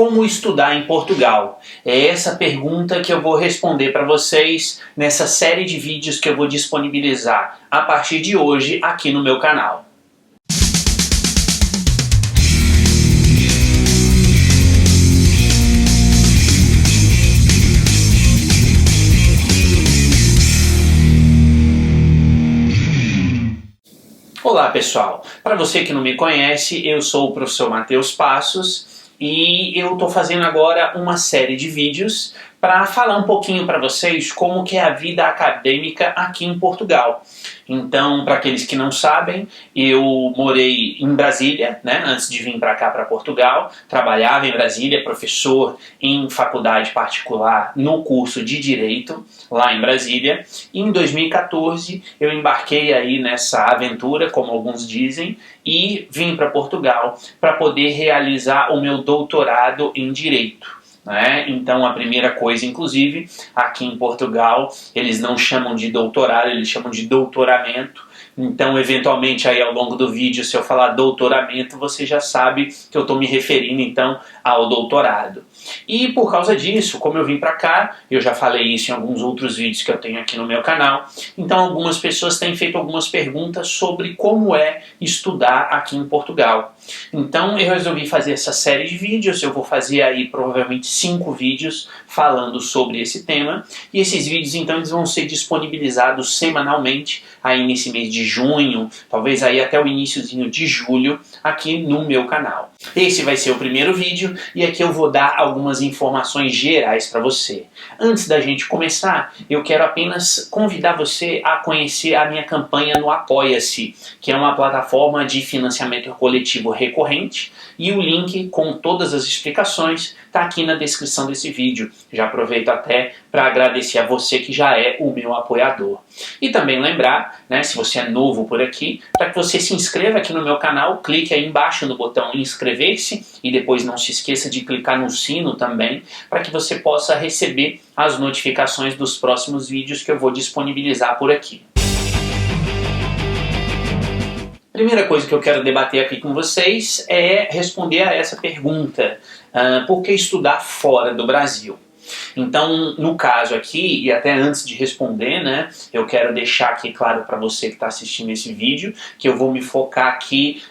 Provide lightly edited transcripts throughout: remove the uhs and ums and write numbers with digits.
Como estudar em Portugal? É essa pergunta que eu vou responder para vocês nessa série de vídeos que eu vou disponibilizar a partir de hoje aqui no meu canal. Olá pessoal, para você que não me conhece, eu sou o professor Matheus Passos e eu estou fazendo agora uma série de vídeos para falar um pouquinho para vocês como que é a vida acadêmica aqui em Portugal. Então, para aqueles que não sabem, eu morei em Brasília, né, antes de vir para cá, para Portugal. Trabalhava em Brasília, professor em faculdade particular no curso de Direito, lá em Brasília. E em 2014 eu embarquei aí nessa aventura, como alguns dizem, e vim para Portugal para poder realizar o meu doutorado em Direito. Então a primeira coisa, inclusive, aqui em Portugal, eles não chamam de doutorado, eles chamam de doutoramento. Então, eventualmente, aí ao longo do vídeo, se eu falar doutoramento, você já sabe que eu estou me referindo, então, ao doutorado. E por causa disso, como eu vim para cá, eu já falei isso em alguns outros vídeos que eu tenho aqui no meu canal, então algumas pessoas têm feito algumas perguntas sobre como é estudar aqui em Portugal. Então eu resolvi fazer essa série de vídeos, eu vou fazer aí provavelmente 5 vídeos falando sobre esse tema, e esses vídeos então eles vão ser disponibilizados semanalmente, aí nesse mês de junho, talvez aí até o iniciozinho de julho, aqui no meu canal. Esse vai ser o primeiro vídeo, e aqui eu vou dar algumas informações gerais para você. Antes da gente começar, eu quero apenas convidar você a conhecer a minha campanha no Apoia-se, que é uma plataforma de financiamento coletivo recorrente, e o link com todas as explicações está aqui na descrição desse vídeo. Já aproveito até para agradecer a você que já é o meu apoiador. E também lembrar, né, se você é novo por aqui, para que você se inscreva aqui no meu canal, clique aí embaixo no botão inscrever-se e depois não se esqueça de clicar no sino também, para que você possa receber as notificações dos próximos vídeos que eu vou disponibilizar por aqui. Primeira coisa que eu quero debater aqui com vocês é responder a essa pergunta: por que estudar fora do Brasil? Então, no caso aqui, e até antes de responder, né, eu quero deixar aqui claro para você que está assistindo esse vídeo, que eu vou me focar aqui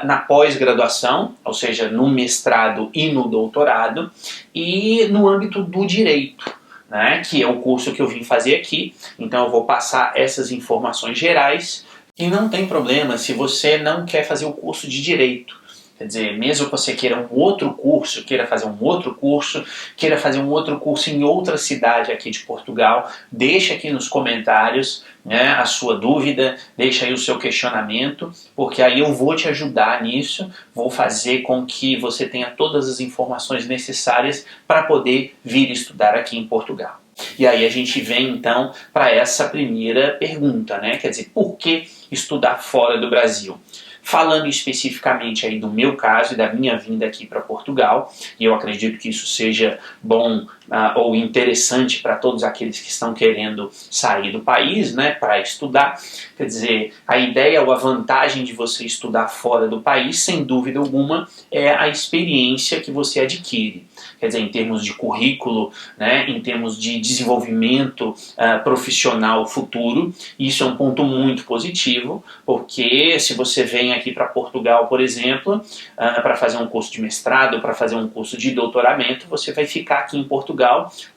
na pós-graduação, ou seja, no mestrado e no doutorado, e no âmbito do direito, né, que é o curso que eu vim fazer aqui. Então eu vou passar essas informações gerais, e não tem problema se você não quer fazer o curso de direito. Quer dizer, mesmo que você queira um outro curso, queira fazer um outro curso, queira fazer um outro curso em outra cidade aqui de Portugal, deixa aqui nos comentários, né, a sua dúvida, deixa aí o seu questionamento, porque aí eu vou te ajudar nisso, vou fazer com que você tenha todas as informações necessárias para poder vir estudar aqui em Portugal. E aí a gente vem então para essa primeira pergunta, né? Quer dizer, por que estudar fora do Brasil? Falando especificamente aí do meu caso e da minha vinda aqui para Portugal, e eu acredito que isso seja bom ou interessante para todos aqueles que estão querendo sair do país, né, para estudar. Quer dizer, a ideia ou a vantagem de você estudar fora do país, sem dúvida alguma, é a experiência que você adquire. Quer dizer, em termos de currículo, né, em termos de desenvolvimento profissional futuro, isso é um ponto muito positivo, porque se você vem aqui para Portugal, por exemplo, para fazer um curso de mestrado, para fazer um curso de doutoramento, você vai ficar aqui em Portugal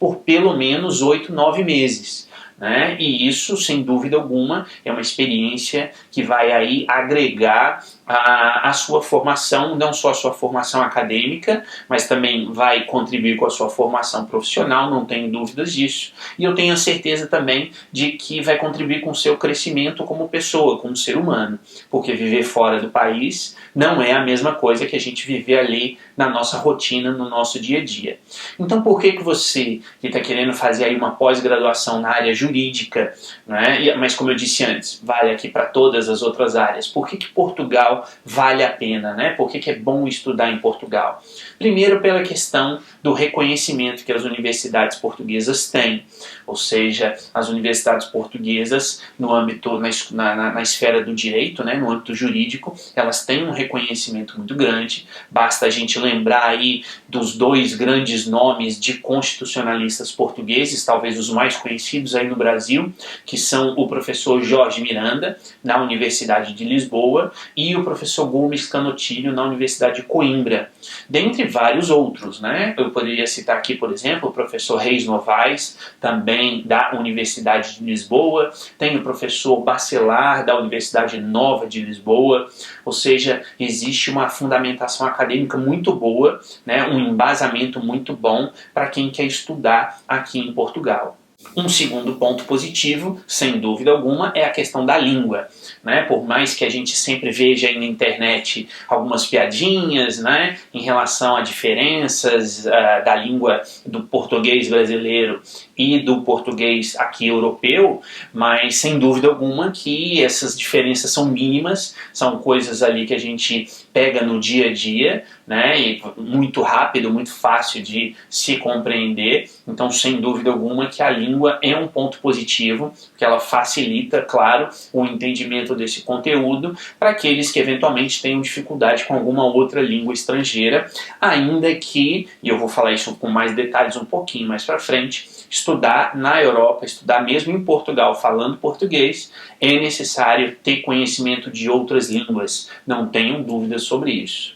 por pelo menos 8, 9 meses. Né? E isso, sem dúvida alguma, é uma experiência que vai aí agregar a sua formação, não só a sua formação acadêmica, mas também vai contribuir com a sua formação profissional, não tenho dúvidas disso. E eu tenho a certeza também de que vai contribuir com o seu crescimento como pessoa, como ser humano, porque viver fora do país não é a mesma coisa que a gente viver ali na nossa rotina, no nosso dia a dia. Então por que você que está querendo fazer aí uma pós-graduação na área jurídica, jurídica, né? Mas como eu disse antes, vale aqui para todas as outras áreas. Por que Portugal vale a pena, né? Por que é bom estudar em Portugal? Primeiro, pela questão do reconhecimento que as universidades portuguesas têm, ou seja, as universidades portuguesas no âmbito, na esfera do direito, né, no âmbito jurídico, elas têm um reconhecimento muito grande. Basta a gente lembrar aí dos dois grandes nomes de constitucionalistas portugueses, talvez os mais conhecidos aí no Brasil, que são o professor Jorge Miranda, na Universidade de Lisboa, e o professor Gomes Canotilho, na Universidade de Coimbra, dentre vários outros, né? Eu poderia citar aqui, por exemplo, o professor Reis Novaes, também da Universidade de Lisboa, tem o professor Bacelar, da Universidade Nova de Lisboa, ou seja, existe uma fundamentação acadêmica muito boa, né? Um embasamento muito bom para quem quer estudar aqui em Portugal. Um segundo ponto positivo, sem dúvida alguma, é a questão da língua, né? Por mais que a gente sempre veja aí na internet algumas piadinhas, né, em relação a diferenças da língua do português brasileiro e do português aqui europeu, mas sem dúvida alguma que essas diferenças são mínimas, são coisas ali que a gente pega no dia a dia, né, e muito rápido, muito fácil de se compreender. Então, sem dúvida alguma que a língua é um ponto positivo, porque ela facilita, claro, o entendimento desse conteúdo para aqueles que eventualmente tenham dificuldade com alguma outra língua estrangeira, ainda que, e eu vou falar isso com mais detalhes um pouquinho mais para frente, estudar na Europa, estudar mesmo em Portugal falando português, é necessário ter conhecimento de outras línguas, não tenham dúvidas sobre isso.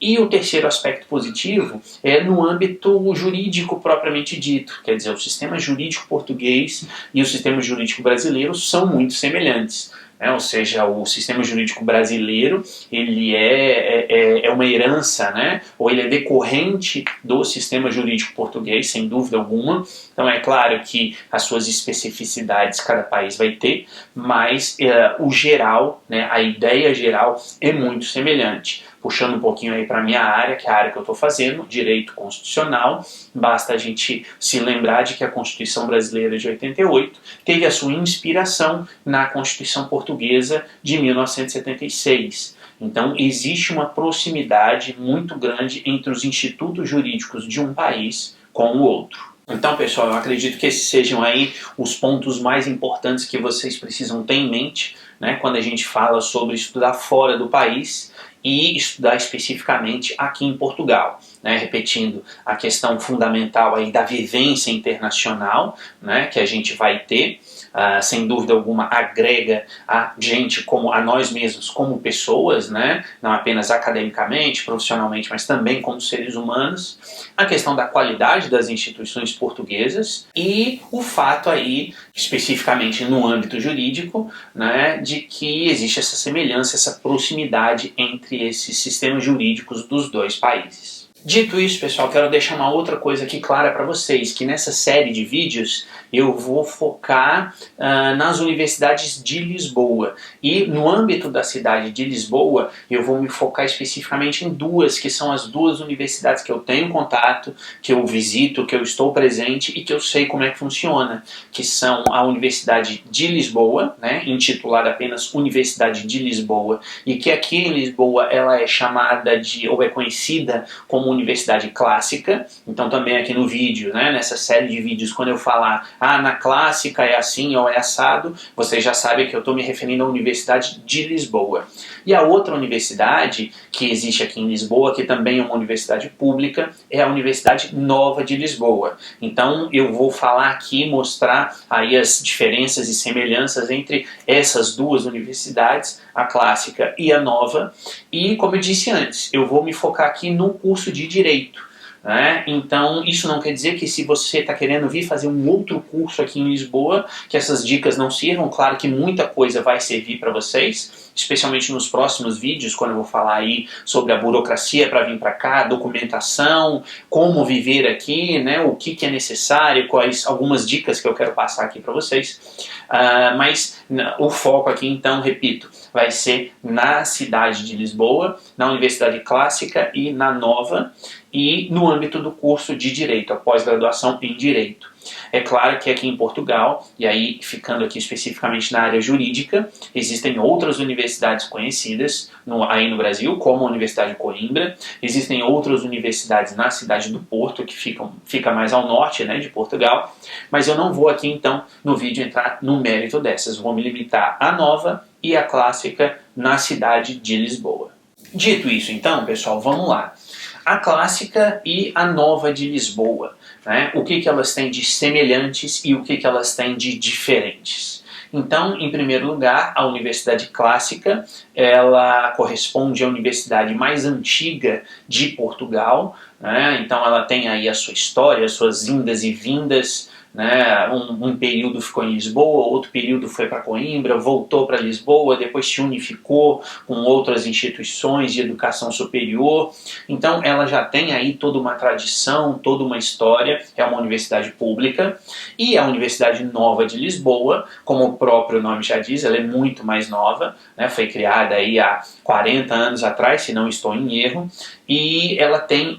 E o terceiro aspecto positivo é no âmbito jurídico propriamente dito, quer dizer, o sistema jurídico português e o sistema jurídico brasileiro são muito semelhantes. Ou seja, o sistema jurídico brasileiro ele é uma herança, né? Ou ele é decorrente do sistema jurídico português, sem dúvida alguma. Então é claro que as suas especificidades cada país vai ter, mas o geral, né, a ideia geral é muito semelhante. Puxando um pouquinho aí para a minha área, que é a área que eu estou fazendo, direito constitucional, basta a gente se lembrar de que a Constituição Brasileira de 88 teve a sua inspiração na Constituição Portuguesa de 1976. Então existe uma proximidade muito grande entre os institutos jurídicos de um país com o outro. Então, pessoal, eu acredito que esses sejam aí os pontos mais importantes que vocês precisam ter em mente, né, quando a gente fala sobre estudar fora do país e estudar especificamente aqui em Portugal, né? Repetindo, a questão fundamental aí da vivência internacional, né, que a gente vai ter, sem dúvida alguma agrega a gente como a nós mesmos como pessoas, né, não apenas academicamente, profissionalmente, mas também como seres humanos, a questão da qualidade das instituições portuguesas e o fato aí, especificamente no âmbito jurídico, né, de que existe essa semelhança, essa proximidade entre esses sistemas jurídicos dos dois países. Dito isso, pessoal, quero deixar uma outra coisa aqui clara para vocês, que nessa série de vídeos eu vou focar nas universidades de Lisboa. E no âmbito da cidade de Lisboa, eu vou me focar especificamente em duas, que são as duas universidades que eu tenho contato, que eu visito, que eu estou presente e que eu sei como é que funciona, que são a Universidade de Lisboa, né, intitulada apenas Universidade de Lisboa, e que aqui em Lisboa ela é chamada de, ou é conhecida como Universidade Clássica. Então também aqui no vídeo, né, nessa série de vídeos, quando eu falar na clássica é assim ou é assado, vocês já sabem que eu estou me referindo à Universidade de Lisboa. E a outra universidade que existe aqui em Lisboa, que também é uma universidade pública, é a Universidade Nova de Lisboa. Então eu vou falar aqui, mostrar aí as diferenças e semelhanças entre essas duas universidades, a clássica e a nova. E como eu disse antes, eu vou me focar aqui no curso de Direito. Então isso não quer dizer que se você está querendo vir fazer um outro curso aqui em Lisboa, que essas dicas não sirvam. Claro que muita coisa vai servir para vocês, especialmente nos próximos vídeos, quando eu vou falar aí sobre a burocracia para vir para cá, documentação, como viver aqui, né, o que é necessário, quais algumas dicas que eu quero passar aqui para vocês. Mas o foco aqui, então, repito, vai ser na cidade de Lisboa, na Universidade Clássica e na Nova, e no âmbito do curso de Direito, a pós-graduação em Direito. É claro que aqui em Portugal, e aí ficando aqui especificamente na área jurídica, existem outras universidades conhecidas aí no Brasil, como a Universidade de Coimbra, existem outras universidades na cidade do Porto, que fica mais ao norte, né, de Portugal, mas eu não vou aqui então no vídeo entrar no mérito dessas, vou me limitar à Nova e à Clássica na cidade de Lisboa. Dito isso então, pessoal, vamos lá. A Clássica e a Nova de Lisboa, né? O que elas têm de semelhantes e o que elas têm de diferentes. Então, em primeiro lugar, a Universidade Clássica, ela corresponde à universidade mais antiga de Portugal, né? Então ela tem aí a sua história, as suas indas e vindas, né? Um período ficou em Lisboa, outro período foi para Coimbra, voltou para Lisboa, depois se unificou com outras instituições de educação superior. Então ela já tem aí toda uma tradição, toda uma história, é uma universidade pública. E a Universidade Nova de Lisboa, como o próprio nome já diz, ela é muito mais nova, né? Foi criada aí há 40 anos atrás, se não estou em erro, e ela tem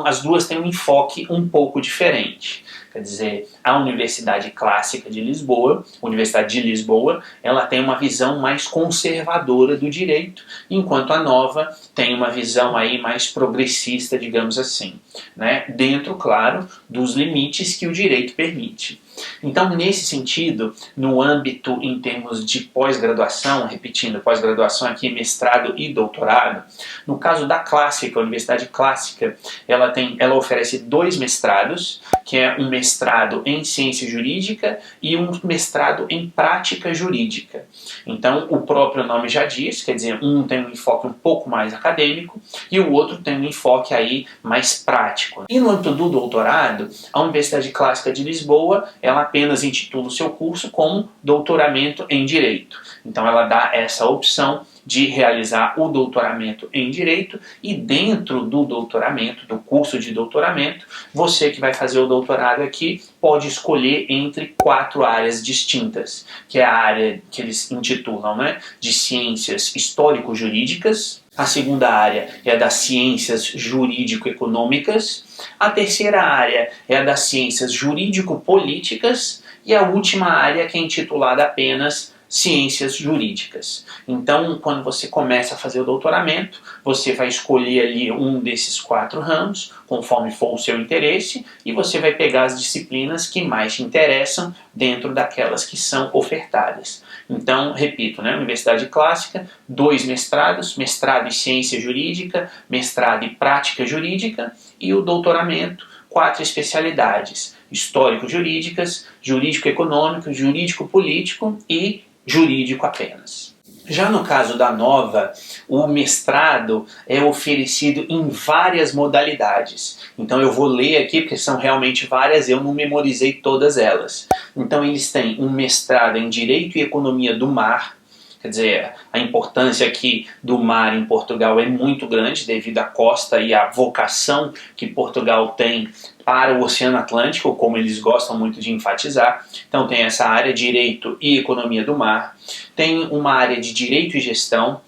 as duas têm um enfoque um pouco diferente. Quer dizer, a Universidade Clássica de Lisboa, Universidade de Lisboa, ela tem uma visão mais conservadora do direito, enquanto a Nova tem uma visão aí mais progressista, digamos assim, né? Dentro, claro, dos limites que o direito permite. Então, nesse sentido, no âmbito em termos de pós-graduação, repetindo, pós-graduação aqui, mestrado e doutorado, no caso da Clássica, a Universidade Clássica, ela oferece 2 mestrados, que é um mestrado em ciência jurídica e um mestrado em prática jurídica. Então, o próprio nome já diz, quer dizer, um tem um enfoque um pouco mais acadêmico e o outro tem um enfoque aí mais prático. E no âmbito do doutorado, a Universidade Clássica de Lisboa, ela apenas intitula o seu curso como Doutoramento em Direito. Então ela dá essa opção de realizar o doutoramento em Direito e dentro do doutoramento, do curso de doutoramento, você que vai fazer o doutorado aqui pode escolher entre 4 áreas distintas, que é a área que eles intitulam, né, de Ciências Histórico-Jurídicas. A segunda área é a das ciências jurídico-econômicas, a terceira área é a das ciências jurídico-políticas e a última área que é intitulada apenas ciências jurídicas. Então, quando você começa a fazer o doutoramento, você vai escolher ali um desses 4 ramos, conforme for o seu interesse, e você vai pegar as disciplinas que mais te interessam dentro daquelas que são ofertadas. Então, repito, né, Universidade Clássica, 2 mestrados, mestrado em ciência jurídica, mestrado em prática jurídica, e o doutoramento, 4 especialidades, histórico-jurídicas, jurídico-econômico, jurídico-político e jurídico apenas. Já no caso da Nova, o mestrado é oferecido em várias modalidades. Então eu vou ler aqui, porque são realmente várias, eu não memorizei todas elas. Então eles têm um mestrado em Direito e Economia do Mar. Quer dizer, a importância aqui do mar em Portugal é muito grande devido à costa e à vocação que Portugal tem para o Oceano Atlântico, como eles gostam muito de enfatizar. Então tem essa área, Direito e Economia do Mar. Tem uma área de Direito e Gestão.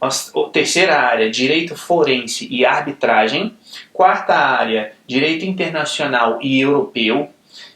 A terceira área, Direito Forense e Arbitragem. Quarta área, Direito Internacional e Europeu.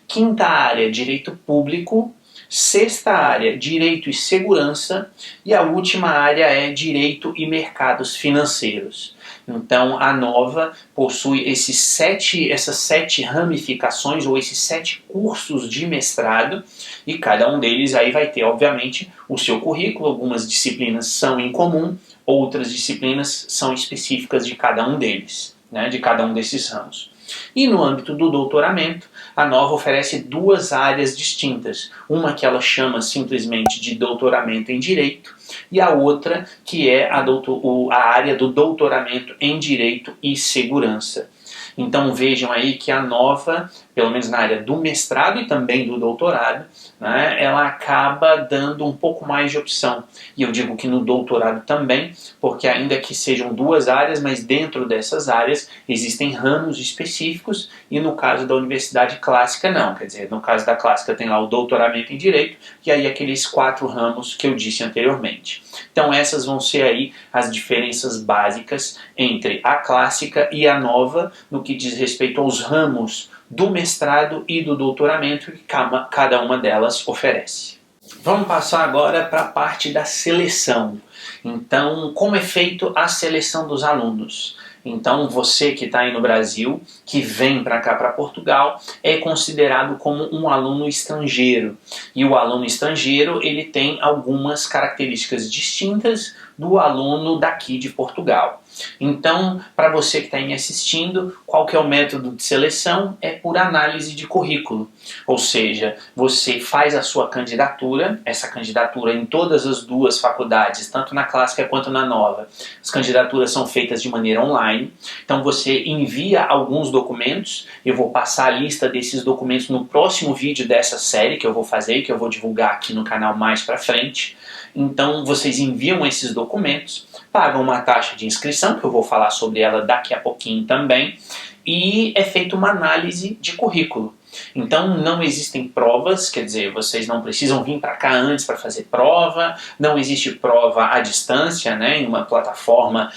Quinta área, Direito Público. Sexta área, Direito e Segurança, e a última área é Direito e Mercados Financeiros. Então a Nova possui essas 7 ramificações, ou esses 7 cursos de mestrado, e cada um deles aí vai ter, obviamente, o seu currículo. Algumas disciplinas são em comum, outras disciplinas são específicas de cada um deles, né, de cada um desses ramos. E no âmbito do doutoramento, a Nova oferece 2 áreas distintas. Uma que ela chama simplesmente de doutoramento em Direito e a outra que é a área do doutoramento em Direito e Segurança. Então vejam aí que a Nova pelo menos na área do mestrado e também do doutorado, né, ela acaba dando um pouco mais de opção. E eu digo que no doutorado também, porque ainda que sejam duas áreas, mas dentro dessas áreas existem ramos específicos, e no caso da universidade clássica não. Quer dizer, no caso da clássica tem lá o doutoramento em Direito, e aí aqueles 4 ramos que eu disse anteriormente. Então essas vão ser aí as diferenças básicas entre a clássica e a nova, no que diz respeito aos ramos do mestrado e do doutoramento que cada uma delas oferece. Vamos passar agora para a parte da seleção. Então, como é feita a seleção dos alunos? Então, você que está aí no Brasil, que vem para cá, para Portugal, é considerado como um aluno estrangeiro. E o aluno estrangeiro, ele tem algumas características distintas do aluno daqui de Portugal. Então, para você que está aí me assistindo, qual que é o método de seleção? É por análise de currículo. Ou seja, você faz a sua candidatura, essa candidatura em todas as duas faculdades, tanto na clássica quanto na nova. As candidaturas são feitas de maneira online. Então você envia alguns documentos, eu vou passar a lista desses documentos no próximo vídeo dessa série que eu vou fazer, que eu vou divulgar aqui no canal mais para frente. Então vocês enviam esses documentos, pagam uma taxa de inscrição, que eu vou falar sobre ela daqui a pouquinho também, e é feita uma análise de currículo. Então não existem provas, quer dizer, vocês não precisam vir para cá antes para fazer prova, não existe prova à distância, né, em uma plataforma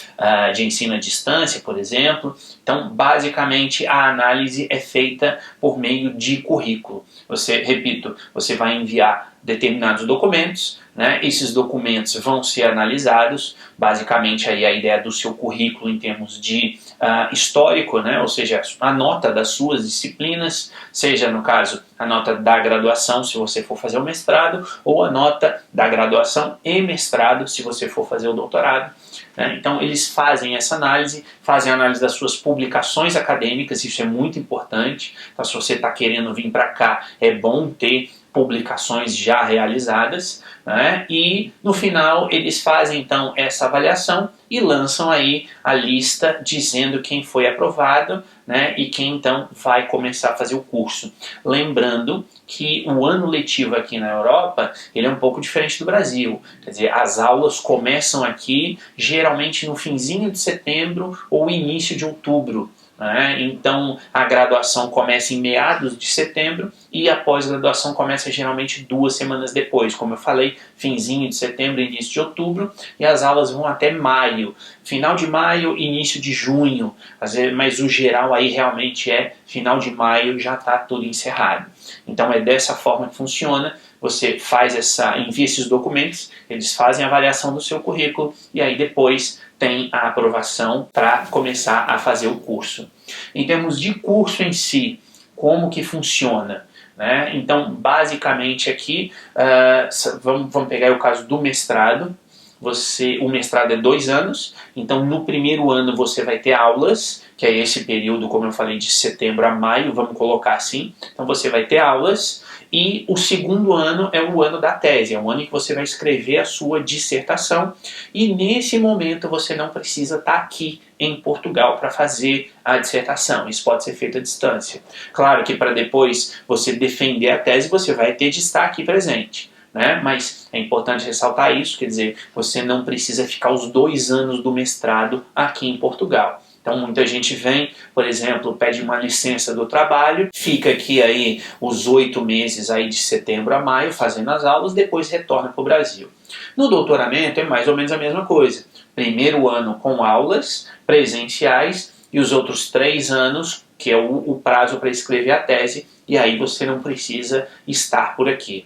de ensino à distância, por exemplo. Então, basicamente, a análise é feita por meio de currículo. Repito, você vai enviar determinados documentos, né? Esses documentos vão ser analisados, basicamente aí a ideia do seu currículo em termos de histórico, né? Ou seja, a nota das suas disciplinas, seja no caso a nota da graduação se você for fazer o mestrado, ou a nota da graduação e mestrado se você for fazer o doutorado. Né? Então eles fazem essa análise, fazem a análise das suas publicações acadêmicas, isso é muito importante. Então, se você está querendo vir para cá, é bom ter publicações já realizadas, né? E no final eles fazem então essa avaliação e lançam aí a lista dizendo quem foi aprovado, né? E quem então vai começar a fazer o curso. Lembrando que o ano letivo aqui na Europa, ele é um pouco diferente do Brasil. Quer dizer, as aulas começam aqui geralmente no finzinho de setembro ou início de outubro. Então a graduação começa em meados de setembro e a pós-graduação começa geralmente 2 semanas depois, como eu falei, finzinho de setembro, início de outubro, e as aulas vão até maio, final de maio, início de junho, mas o geral aí realmente é final de maio, já está tudo encerrado. Então é dessa forma que funciona. Você envia esses documentos, eles fazem a avaliação do seu currículo e aí depois tem a aprovação para começar a fazer o curso. Em termos de curso em si, como que funciona? Né? Então, basicamente aqui, vamos pegar o caso do mestrado. O mestrado é 2 anos, então no primeiro ano você vai ter aulas, que é esse período, como eu falei, de setembro a maio, vamos colocar assim. Então você vai ter aulas, e o segundo ano é o ano da tese, é o ano em que você vai escrever a sua dissertação, e nesse momento você não precisa estar aqui em Portugal para fazer a dissertação, isso pode ser feito à distância. Claro que para depois você defender a tese você vai ter de estar aqui presente. Né? Mas é importante ressaltar isso, quer dizer, você não precisa ficar os 2 anos do mestrado aqui em Portugal. Então muita gente vem, por exemplo, pede uma licença do trabalho, fica aqui aí os 8 meses aí de setembro a maio fazendo as aulas, depois retorna para o Brasil. No doutoramento é mais ou menos a mesma coisa. Primeiro ano com aulas presenciais e os outros 3 anos, que é o prazo para escrever a tese, e aí você não precisa estar por aqui.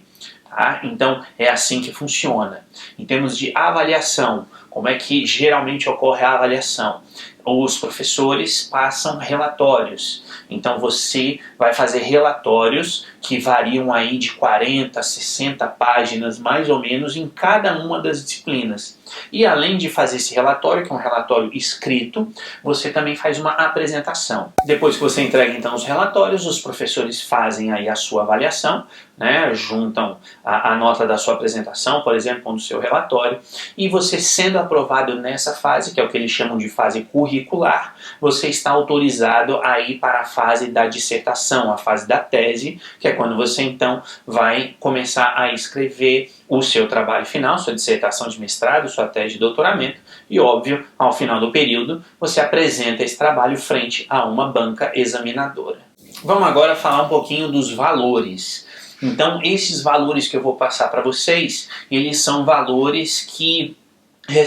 Então é assim que funciona. Em termos de avaliação, como é que geralmente ocorre a avaliação? Os professores passam relatórios. Então você vai fazer relatórios que variam aí de 40 a 60 páginas mais ou menos em cada uma das disciplinas. E além de fazer esse relatório, que é um relatório escrito, você também faz uma apresentação. Depois que você entrega então os relatórios, os professores fazem aí a sua avaliação, né, juntam a nota da sua apresentação, por exemplo, com o seu relatório, e você sendo aprovado nessa fase, que é o que eles chamam de fase curricular, você está autorizado a ir para a fase da dissertação, a fase da tese, que é quando você então vai começar a escrever o seu trabalho final, sua dissertação de mestrado, sua tese de doutoramento, e óbvio, ao final do período, você apresenta esse trabalho frente a uma banca examinadora. Vamos agora falar um pouquinho dos valores. Então, esses valores que eu vou passar para vocês, eles são valores que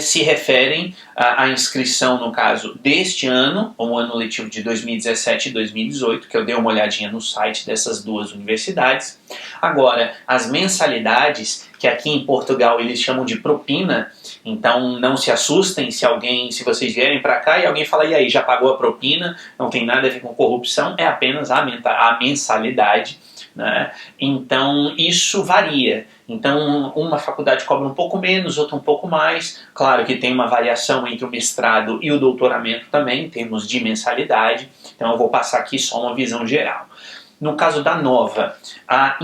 se referem à inscrição, no caso, deste ano, o ano letivo de 2017 e 2018, que eu dei uma olhadinha no site dessas duas universidades. Agora, as mensalidades, que aqui em Portugal eles chamam de propina, então não se assustem se vocês vierem para cá e alguém fala, e aí, já pagou a propina? Não tem nada a ver com corrupção, é apenas a mensalidade, né? Então, isso varia. Então, uma faculdade cobra um pouco menos, outra um pouco mais. Claro que tem uma variação entre o mestrado e o doutoramento também, em termos de mensalidade. Então, eu vou passar aqui só uma visão geral. No caso da Nova, a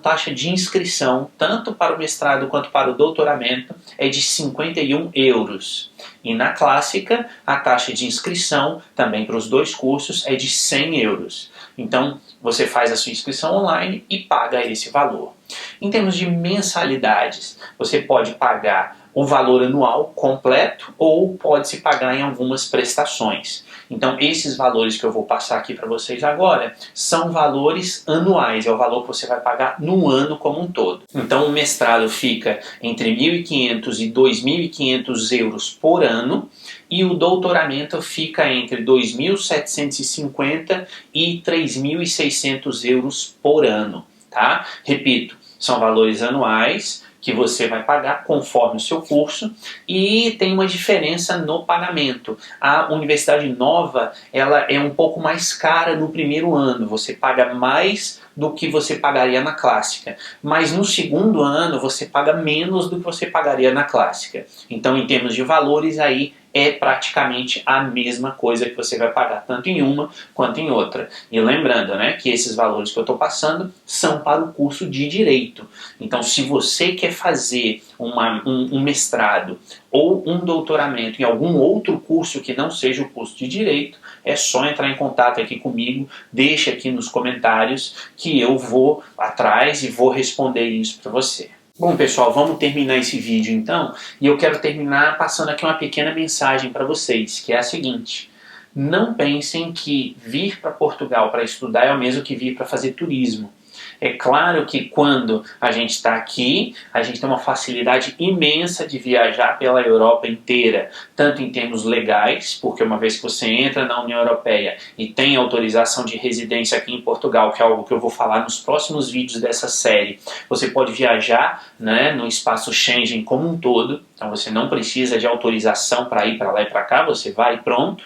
taxa de inscrição, tanto para o mestrado quanto para o doutoramento, é de 51 euros. E na Clássica, a taxa de inscrição, também para os dois cursos, é de 100 euros. Então, você faz a sua inscrição online e paga esse valor. Em termos de mensalidades, você pode pagar o valor anual completo ou pode-se pagar em algumas prestações. Então, esses valores que eu vou passar aqui para vocês agora são valores anuais, é o valor que você vai pagar no ano como um todo. Então, o mestrado fica entre 1.500 e 2.500 euros por ano e o doutoramento fica entre 2.750 e 3.600 euros por ano. Tá? Repito, são valores anuais que você vai pagar conforme o seu curso e tem uma diferença no pagamento. A Universidade Nova, ela é um pouco mais cara no primeiro ano, você paga mais do que você pagaria na Clássica, mas no segundo ano você paga menos do que você pagaria na Clássica. Então, em termos de valores, aí é praticamente a mesma coisa que você vai pagar, tanto em uma quanto em outra. E lembrando, né, que esses valores que eu estou passando são para o curso de Direito. Então, se você quer fazer um mestrado ou um doutoramento em algum outro curso que não seja o curso de Direito, é só entrar em contato aqui comigo, deixa aqui nos comentários que eu vou atrás e vou responder isso para você. Bom, pessoal, vamos terminar esse vídeo então, e eu quero terminar passando aqui uma pequena mensagem para vocês, que é a seguinte: não pensem que vir para Portugal para estudar é o mesmo que vir para fazer turismo. É claro que quando a gente está aqui, a gente tem uma facilidade imensa de viajar pela Europa inteira, tanto em termos legais, porque uma vez que você entra na União Europeia e tem autorização de residência aqui em Portugal, que é algo que eu vou falar nos próximos vídeos dessa série, você pode viajar, né, no espaço Schengen como um todo, então você não precisa de autorização para ir para lá e para cá, você vai e pronto.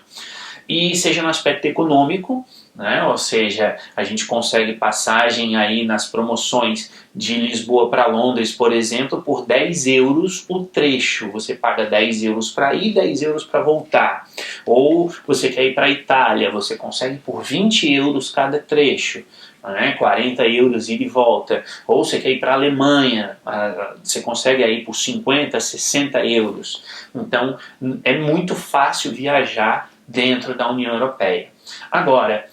E seja no aspecto econômico, né? Ou seja, a gente consegue passagem aí nas promoções de Lisboa para Londres, por exemplo, por 10 euros o trecho. Você paga 10 euros para ir, 10 euros para voltar. Ou você quer ir para a Itália, você consegue por 20 euros cada trecho. 40 euros ida e volta. Ou você quer ir para a Alemanha, você consegue aí por 50, 60 euros. Então, é muito fácil viajar dentro da União Europeia. Agora,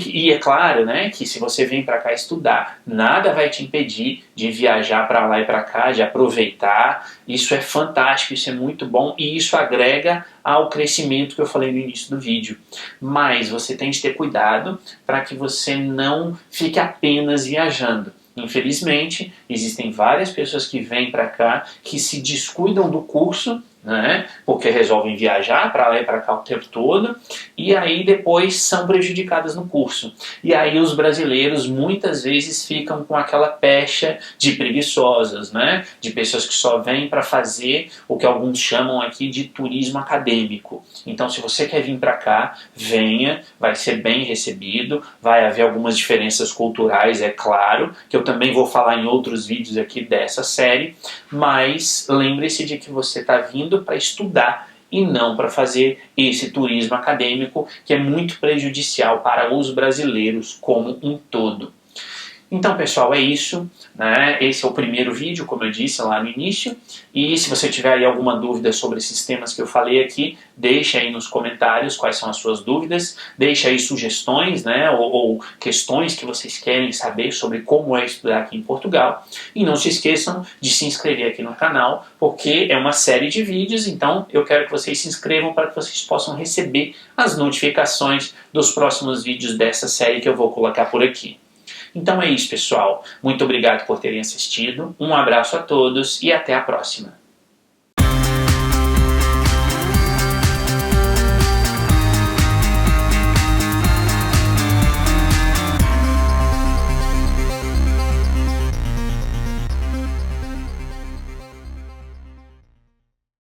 e é claro, né, que se você vem para cá estudar, nada vai te impedir de viajar para lá e para cá, de aproveitar. Isso é fantástico, isso é muito bom e isso agrega ao crescimento que eu falei no início do vídeo. Mas você tem de ter cuidado para que você não fique apenas viajando. Infelizmente, existem várias pessoas que vêm para cá que se descuidam do curso, né, porque resolvem viajar para lá e para cá o tempo todo, e aí depois são prejudicadas no curso. E aí os brasileiros muitas vezes ficam com aquela pecha de preguiçosos, né, de pessoas que só vêm para fazer o que alguns chamam aqui de turismo acadêmico. Então, se você quer vir para cá, venha, vai ser bem recebido, vai haver algumas diferenças culturais, é claro, que eu também vou falar em outros vídeos aqui dessa série, mas lembre-se de que você está vindo para estudar e não para fazer esse turismo acadêmico que é muito prejudicial para os brasileiros como um todo. Então, pessoal, é isso, né? Esse é o primeiro vídeo, como eu disse lá no início, e se você tiver aí alguma dúvida sobre esses temas que eu falei aqui, deixe aí nos comentários quais são as suas dúvidas, deixe aí sugestões, né, ou questões que vocês querem saber sobre como é estudar aqui em Portugal, e não se esqueçam de se inscrever aqui no canal, porque é uma série de vídeos, então eu quero que vocês se inscrevam para que vocês possam receber as notificações dos próximos vídeos dessa série que eu vou colocar por aqui. Então é isso, pessoal. Muito obrigado por terem assistido, um abraço a todos e até a próxima.